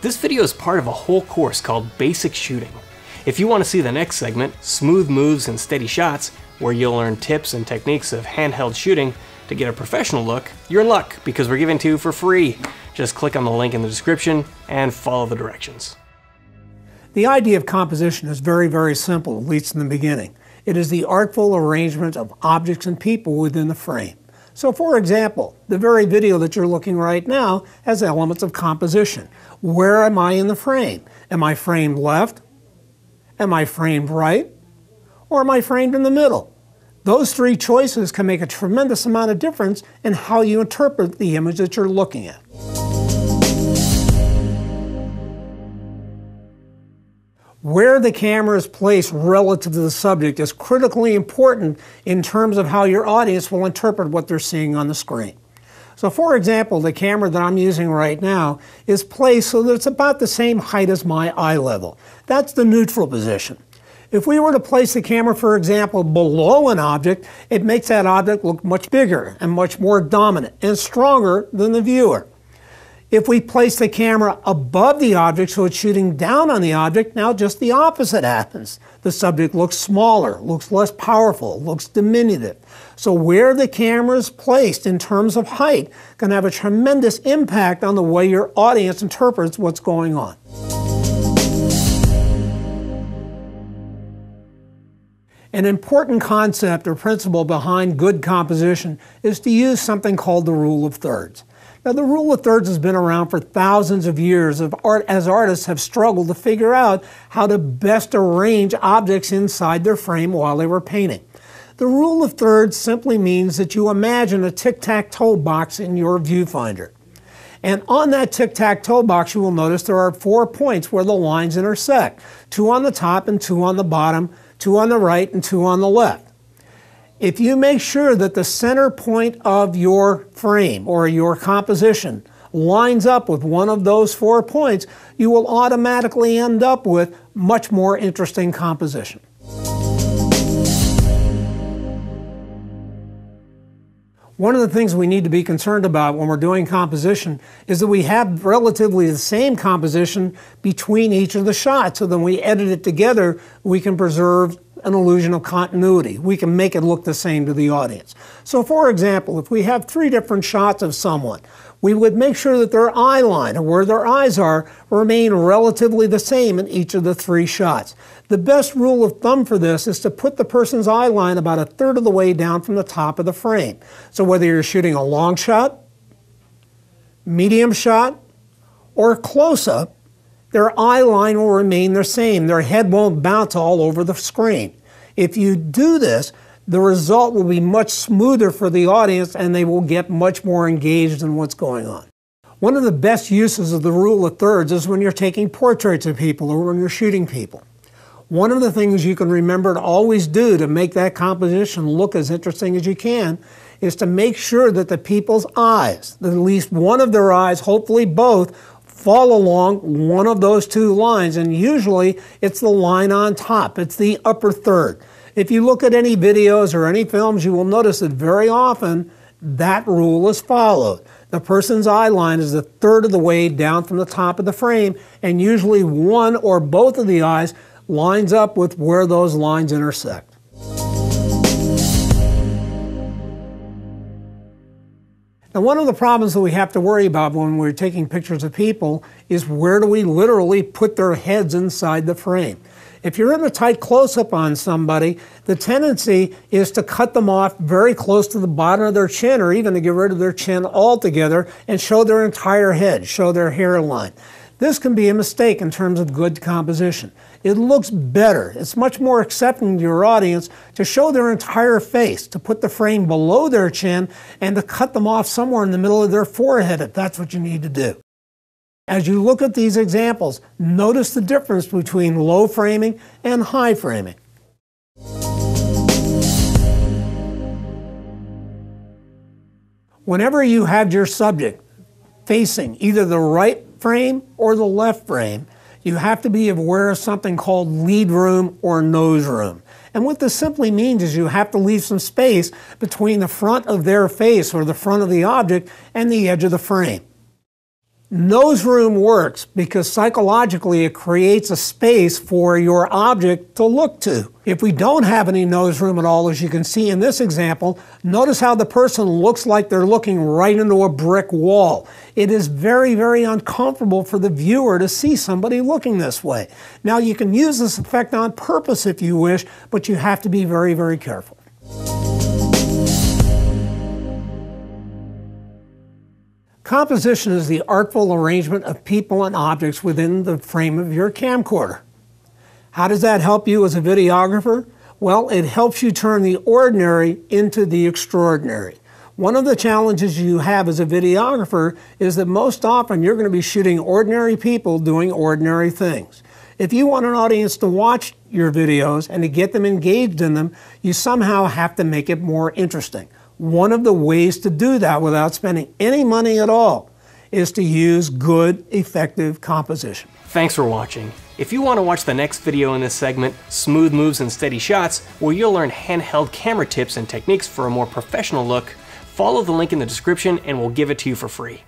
This video is part of a whole course called Basic Shooting. If you want to see the next segment, Smooth Moves and Steady Shots, where you'll learn tips and techniques of handheld shooting to get a professional look, you're in luck because we're giving it to you for free. Just click on the link in the description and follow the directions. The idea of composition is very, very simple, at least in the beginning. It is the artful arrangement of objects and people within the frame. So for example, the very video that you're looking right now has elements of composition. Where am I in the frame? Am I framed left? Am I framed right? Or am I framed in the middle? Those three choices can make a tremendous amount of difference in how you interpret the image that you're looking at. Where the camera is placed relative to the subject is critically important in terms of how your audience will interpret what they're seeing on the screen. So for example, the camera that I'm using right now is placed so that it's about the same height as my eye level. That's the neutral position. If we were to place the camera, for example, below an object, it makes that object look much bigger and much more dominant and stronger than the viewer. If we place the camera above the object so it's shooting down on the object, now just the opposite happens. The subject looks smaller, looks less powerful, looks diminutive. So where the camera is placed in terms of height can have a tremendous impact on the way your audience interprets what's going on. An important concept or principle behind good composition is to use something called the rule of thirds. Now, the rule of thirds has been around for thousands of years as artists have struggled to figure out how to best arrange objects inside their frame while they were painting. The rule of thirds simply means that you imagine a tic-tac-toe box in your viewfinder. And on that tic-tac-toe box, you will notice there are 4 points where the lines intersect. 2 on the top and 2 on the bottom, 2 on the right and 2 on the left. If you make sure that the center point of your frame or your composition lines up with one of those 4 points, you will automatically end up with much more interesting composition. One of the things we need to be concerned about when we're doing composition is that we have relatively the same composition between each of the shots, so that when we edit it together, we can preserve an illusion of continuity. We can make it look the same to the audience. So for example, if we have 3 different shots of someone, we would make sure that their eye line, or where their eyes are, remain relatively the same in each of the 3 shots. The best rule of thumb for this is to put the person's eye line about 1/3 of the way down from the top of the frame. So whether you're shooting a long shot, medium shot, or close-up, their eye line will remain the same. Their head won't bounce all over the screen. If you do this, the result will be much smoother for the audience and they will get much more engaged in what's going on. One of the best uses of the rule of thirds is when you're taking portraits of people or when you're shooting people. One of the things you can remember to always do to make that composition look as interesting as you can is to make sure that the people's eyes, that at least one of their eyes, hopefully both, fall along one of those 2 lines, and usually it's the line on top. It's the upper third. If you look at any videos or any films, you will notice that very often that rule is followed. The person's eye line is 1/3 of the way down from the top of the frame, and usually one or both of the eyes lines up with where those lines intersect. Now, one of the problems that we have to worry about when we're taking pictures of people is where do we literally put their heads inside the frame. If you're in a tight close-up on somebody, the tendency is to cut them off very close to the bottom of their chin, or even to get rid of their chin altogether and show their entire head, show their hairline. This can be a mistake in terms of good composition. It looks better. It's much more accepting to your audience to show their entire face, to put the frame below their chin, and to cut them off somewhere in the middle of their forehead if that's what you need to do. As you look at these examples, notice the difference between low framing and high framing. Whenever you have your subject facing either the right frame or the left frame, you have to be aware of something called lead room or nose room. And what this simply means is you have to leave some space between the front of their face or the front of the object and the edge of the frame. Nose room works because psychologically it creates a space for your object to look to. If we don't have any nose room at all, as you can see in this example, notice how the person looks like they're looking right into a brick wall. It is very, very uncomfortable for the viewer to see somebody looking this way. Now, you can use this effect on purpose if you wish, but you have to be very, very careful. Composition is the artful arrangement of people and objects within the frame of your camcorder. How does that help you as a videographer? Well, it helps you turn the ordinary into the extraordinary. One of the challenges you have as a videographer is that most often you're going to be shooting ordinary people doing ordinary things. If you want an audience to watch your videos and to get them engaged in them, you somehow have to make it more interesting. One of the ways to do that without spending any money at all is to use good, effective composition. Thanks for watching. If you want to watch the next video in this segment, Smooth Moves and Steady Shots, where you'll learn handheld camera tips and techniques for a more professional look, follow the link in the description and we'll give it to you for free.